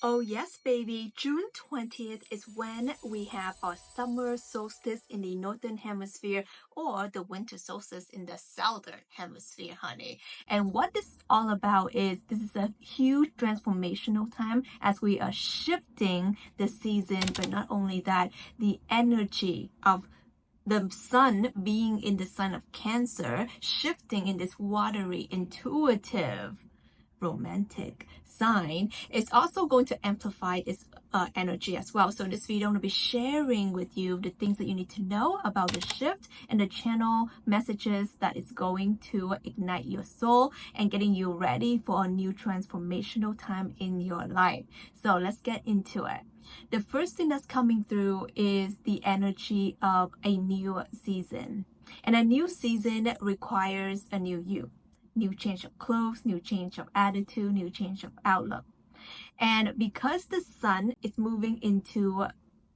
Oh, yes, baby. June 20th is when we have our summer solstice in the northern hemisphere or the winter solstice in the southern hemisphere, honey. And what this is all about is this is a huge transformational time as we are shifting the season, but not only that, the energy of the sun being in the sign of Cancer, shifting in this watery, intuitive, romantic sign, is also going to amplify its energy as well. So in this video, I'm going to be sharing with you the things that you need to know about the shift and the channel messages that is going to ignite your soul and getting you ready for a new transformational time in your life. So let's get into it. The first thing that's coming through is the energy of a new season. And a new season requires a new you. New change of clothes, new change of attitude, new change of outlook. And because the sun is moving into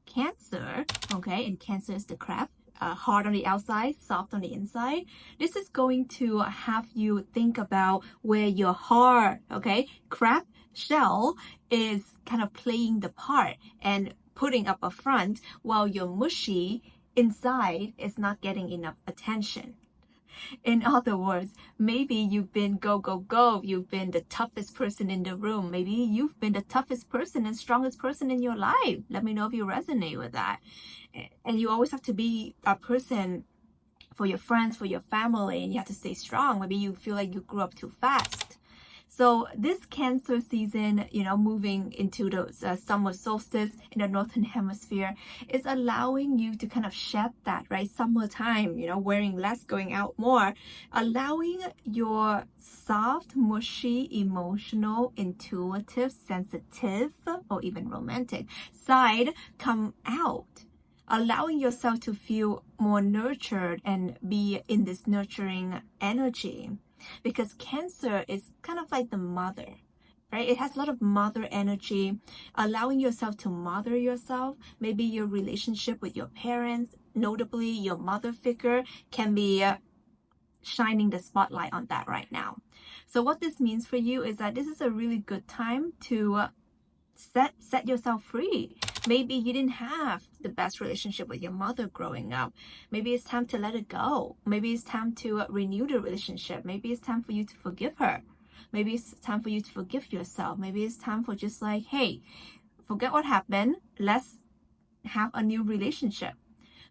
Cancer, okay, and Cancer is the crab, hard on the outside, soft on the inside. This is going to have you think about where your hard, okay, crab shell is kind of playing the part and putting up a front, while your mushy inside is not getting enough attention. In other words, maybe you've been go, go, go. You've been the toughest person in the room. Maybe you've been the toughest person and strongest person in your life. Let me know if you resonate with that. And you always have to be a person for your friends, for your family, and you have to stay strong. Maybe you feel like you grew up too fast. So this Cancer season, moving into the summer solstice in the northern hemisphere, is allowing you to kind of shed that, right? Summertime, wearing less, going out more, allowing your soft, mushy, emotional, intuitive, sensitive, or even romantic side come out, allowing yourself to feel more nurtured and be in this nurturing energy. Because Cancer is kind of like the mother, right? It has a lot of mother energy, allowing yourself to mother yourself. Maybe your relationship with your parents, notably your mother figure, can be shining the spotlight on that right now. So what this means for you is that this is a really good time to set yourself free. Maybe you didn't have the best relationship with your mother growing up. Maybe it's time to let it go. Maybe it's time to renew the relationship. Maybe it's time for you to forgive her. Maybe it's time for you to forgive yourself. Maybe it's time for just like, hey, forget what happened. Let's have a new relationship.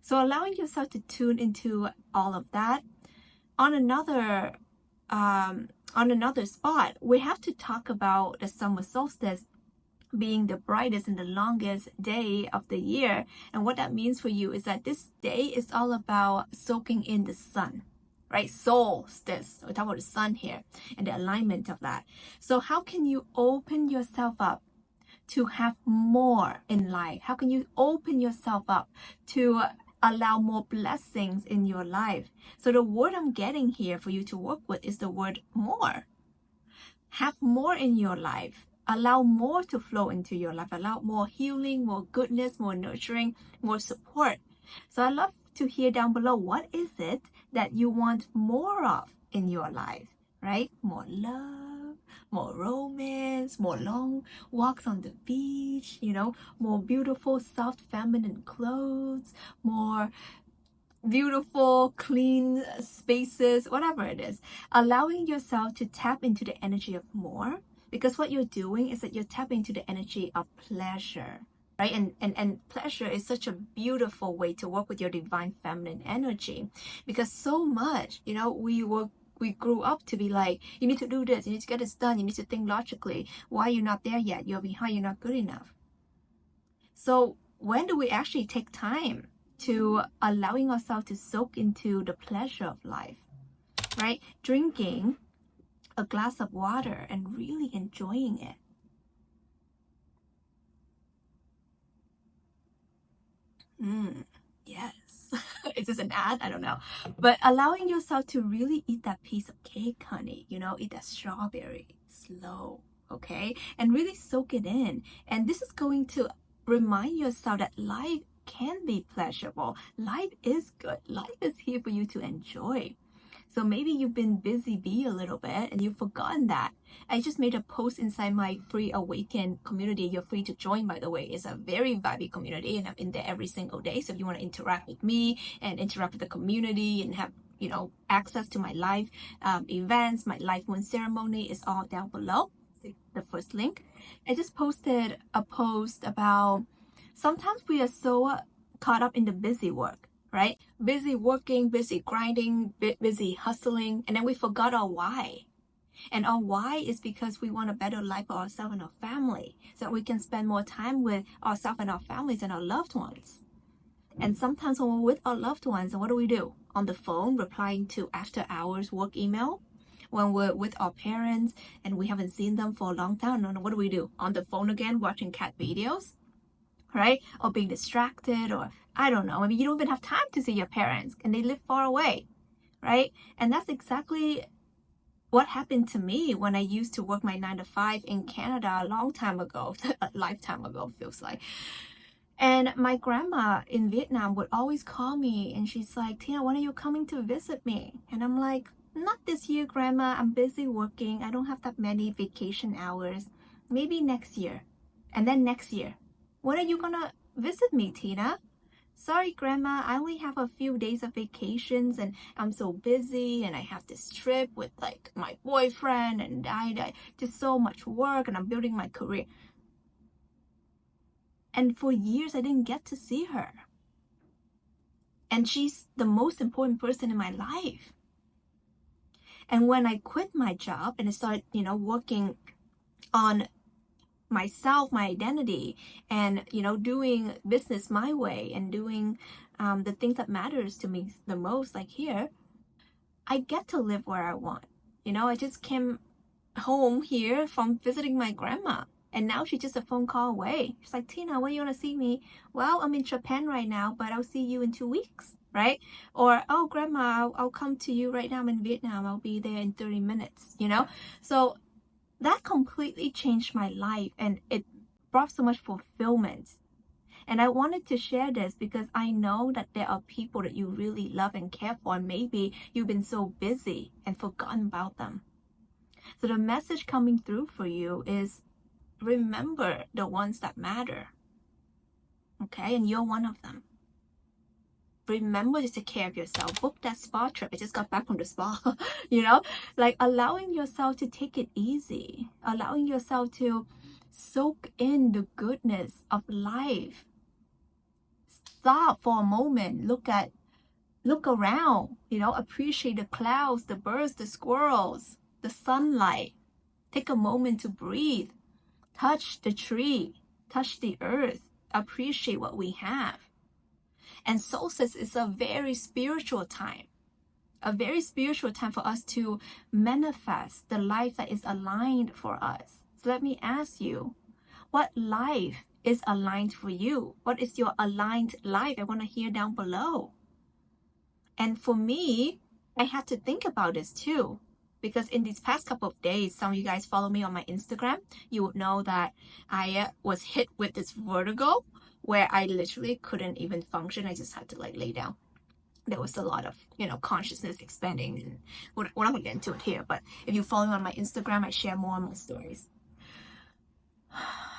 So allowing yourself to tune into all of that. On another spot, we have to talk about the summer solstice being the brightest and the longest day of the year. And what that means for you is that this day is all about soaking in the sun, right? Solstice, we're talking about the sun here and the alignment of that. So how can you open yourself up to have more in life? How can you open yourself up to allow more blessings in your life? So the word I'm getting here for you to work with is the word more. Have more in your life. Allow more to flow into your life. Allow more healing, more goodness, more nurturing, more support. So I'd love to hear down below, what is it that you want more of in your life, right? More love, more romance, more long walks on the beach, more beautiful, soft, feminine clothes, more beautiful, clean spaces, whatever it is. Allowing yourself to tap into the energy of more, because what you're doing is that you're tapping into the energy of pleasure, right? And pleasure is such a beautiful way to work with your divine feminine energy, because so much, we grew up to be like, you need to do this, you need to get this done, you need to think logically. Why are you not there yet? You're behind, you're not good enough. So when do we actually take time to allowing ourselves to soak into the pleasure of life, right? Drinking a glass of water and really enjoying it. Yes. Is this an ad? I don't know. But allowing yourself to really eat that piece of cake, honey, eat that strawberry slow, okay? And really soak it in. And this is going to remind yourself that life can be pleasurable. Life is good. Life is here for you to enjoy. So maybe you've been busy bee a little bit and you've forgotten that. I just made a post inside my free Awaken community. You're free to join, by the way. It's a very vibey community and I'm in there every single day. So if you want to interact with me and interact with the community and have, access to my live events, my live moon ceremony is all down below. The first link. I just posted a post about sometimes we are so caught up in the busy work, right? Busy working, busy grinding, busy hustling, and then we forgot our why. And our why is because we want a better life for ourselves and our family, so that we can spend more time with ourselves and our families and our loved ones. And sometimes when we're with our loved ones, what do? On the phone, replying to after hours work email. When we're with our parents and we haven't seen them for a long time, what do? On the phone again, watching cat videos, right? Or being distracted, or I don't know. I mean, you don't even have time to see your parents and they live far away, right? And that's exactly what happened to me when I used to work my 9 to 5 in Canada a long time ago, a lifetime ago, feels like. And my grandma in Vietnam would always call me and she's like, Tina, when are you coming to visit me? And I'm like, not this year, Grandma. I'm busy working. I don't have that many vacation hours. Maybe next year. And then next year. When are you gonna visit me, Tina? Sorry, Grandma, I only have a few days of vacations and I'm so busy and I have this trip with like my boyfriend and I just so much work and I'm building my career. And for years, I didn't get to see her. And she's the most important person in my life. And when I quit my job and I started, working on myself, my identity, and, doing business my way and doing the things that matters to me the most, like here, I get to live where I want. I just came home here from visiting my grandma. And now she's just a phone call away. She's like, Tina, when you want to see me? Well, I'm in Japan right now, but I'll see you in 2 weeks, right? Or, oh, Grandma, I'll come to you right now. I'm in Vietnam. I'll be there in 30 minutes, So that completely changed my life and it brought so much fulfillment. And I wanted to share this because I know that there are people that you really love and care for. And maybe you've been so busy and forgotten about them. So the message coming through for you is, remember the ones that matter, okay? And you're one of them. Remember to take care of yourself. Book that spa trip. I just got back from the spa, like allowing yourself to take it easy, allowing yourself to soak in the goodness of life. Stop for a moment, look around, appreciate the clouds, the birds, the squirrels, the sunlight. Take a moment to breathe. Touch the tree, touch the earth, appreciate what we have. And solstice is a very spiritual time for us to manifest the life that is aligned for us. So let me ask you, what life is aligned for you? What is your aligned life? I want to hear down below. And for me, I had to think about this too. Because in these past couple of days, some of you guys follow me on my Instagram, you would know that I was hit with this vertigo where I literally couldn't even function. I just had to lay down. There was a lot of, consciousness expanding. And we're not going to get into it here, but if you follow me on my Instagram, I share more and more stories.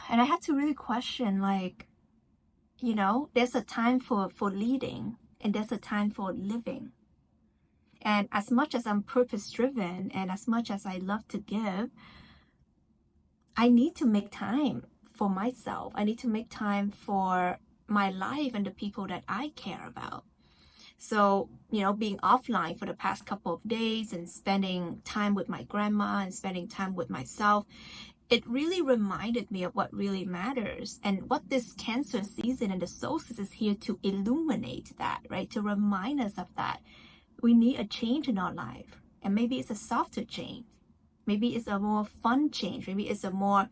And I had to really question, there's a time for leading and there's a time for living. And as much as I'm purpose-driven and as much as I love to give, I need to make time for myself. I need to make time for my life and the people that I care about. So, being offline for the past couple of days and spending time with my grandma and spending time with myself, it really reminded me of what really matters and what this Cancer season and the solstice is here to illuminate that, right? To remind us of that. We need a change in our life. And maybe it's a softer change. Maybe it's a more fun change. Maybe it's a more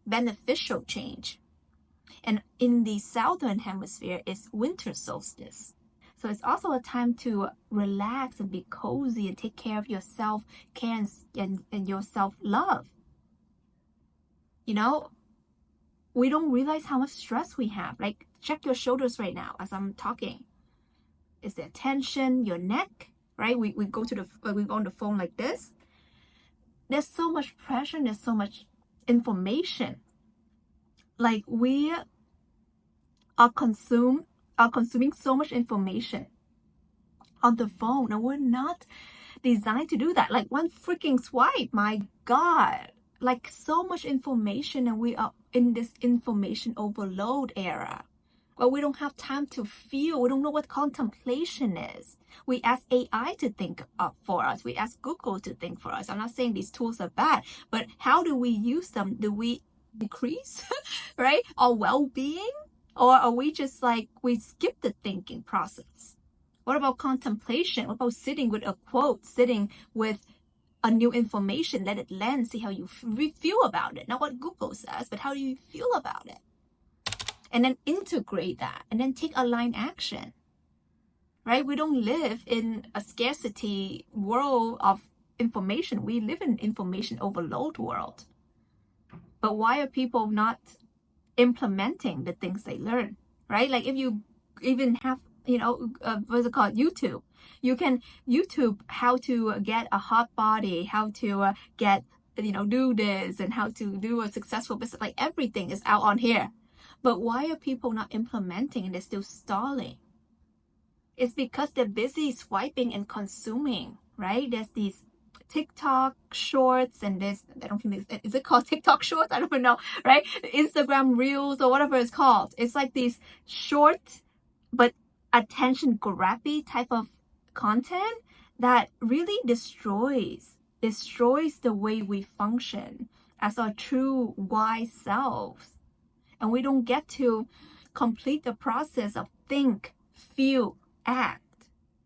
beneficial change. And in the southern hemisphere, it's winter solstice. So it's also a time to relax and be cozy and take care of your self-care and your self-love. We don't realize how much stress we have. Check your shoulders right now as I'm talking. Is there tension? Your neck, right? We go to we go on the phone like this. There's so much pressure and there's so much information. Like we are consuming so much information on the phone, and we're not designed to do that. Like one freaking swipe, my God, like so much information, and we are in this information overload era. Well, we don't have time to feel. We don't know what contemplation is. We ask AI to think up for us. We ask Google to think for us. I'm not saying these tools are bad, but how do we use them? Do we increase, right, our well-being? Or are we just like, we skip the thinking process? What about contemplation? What about sitting with a quote, sitting with a new information, let it land, see how you feel about it? Not what Google says, but how do you feel about it? And then integrate that and then take aligned action, right? We don't live in a scarcity world of information. We live in information overload world. But why are people not implementing the things they learn, right? Like if you even have, what's it called? YouTube. You can YouTube how to get a hot body, how to get, do this, and how to do a successful business. Like everything is out on here. But why are people not implementing and they're still stalling? It's because they're busy swiping and consuming, right? There's these TikTok shorts and this, I don't think, is it called TikTok shorts? I don't even know, right? Instagram reels or whatever it's called. It's like these short but attention grabby type of content that really destroys the way we function as our true wise selves. And we don't get to complete the process of think, feel, act.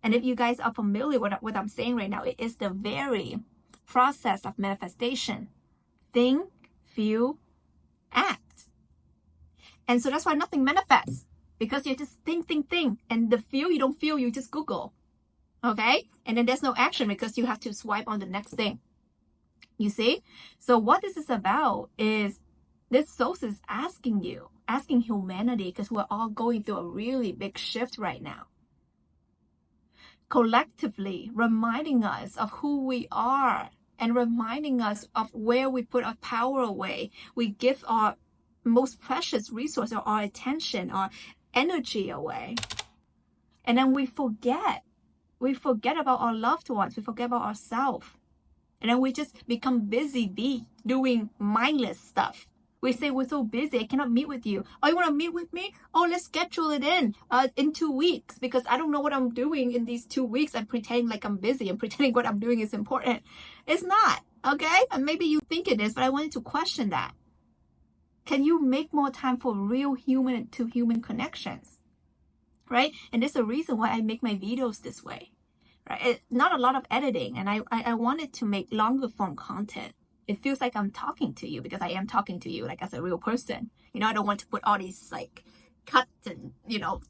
And if you guys are familiar with what I'm saying right now, it is the very process of manifestation. Think, feel, act. And so that's why nothing manifests. Because you just think. And the feel, you don't feel, you just Google. Okay? And then there's no action because you have to swipe on the next thing. You see? So what this is about is this solstice asking humanity, because we're all going through a really big shift right now. Collectively reminding us of who we are and reminding us of where we put our power away. We give our most precious resource, or our attention, our energy away. And then we forget. We forget about our loved ones. We forget about ourselves. And then we just become busy doing mindless stuff. We say we're so busy, I cannot meet with you. Oh, you want to meet with me? Oh, let's schedule it in 2 weeks, because I don't know what I'm doing in these 2 weeks. I'm pretending like I'm busy. I'm pretending what I'm doing is important. It's not, okay? And maybe you think it is, but I wanted to question that. Can you make more time for real human-to-human connections, right? And there's a reason why I make my videos this way, right? Not a lot of editing, and I wanted to make longer form content. It feels like I'm talking to you because I am talking to you like as a real person. I don't want to put all these like cuts and,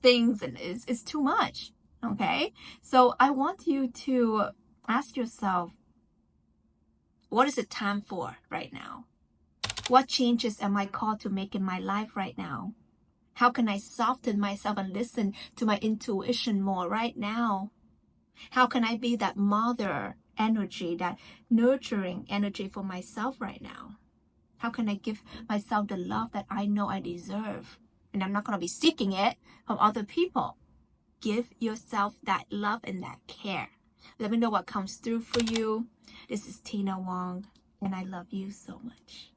things, and it's too much. Okay. So I want you to ask yourself, what is it time for right now? What changes am I called to make in my life right now? How can I soften myself and listen to my intuition more right now? How can I be that mother energy, that nurturing energy for myself right now? How can I give myself the love that I know I deserve? And I'm not going to be seeking it from other people. Give yourself that love and that care. Let me know what comes through for you. This is Tina Wong, and I love you so much.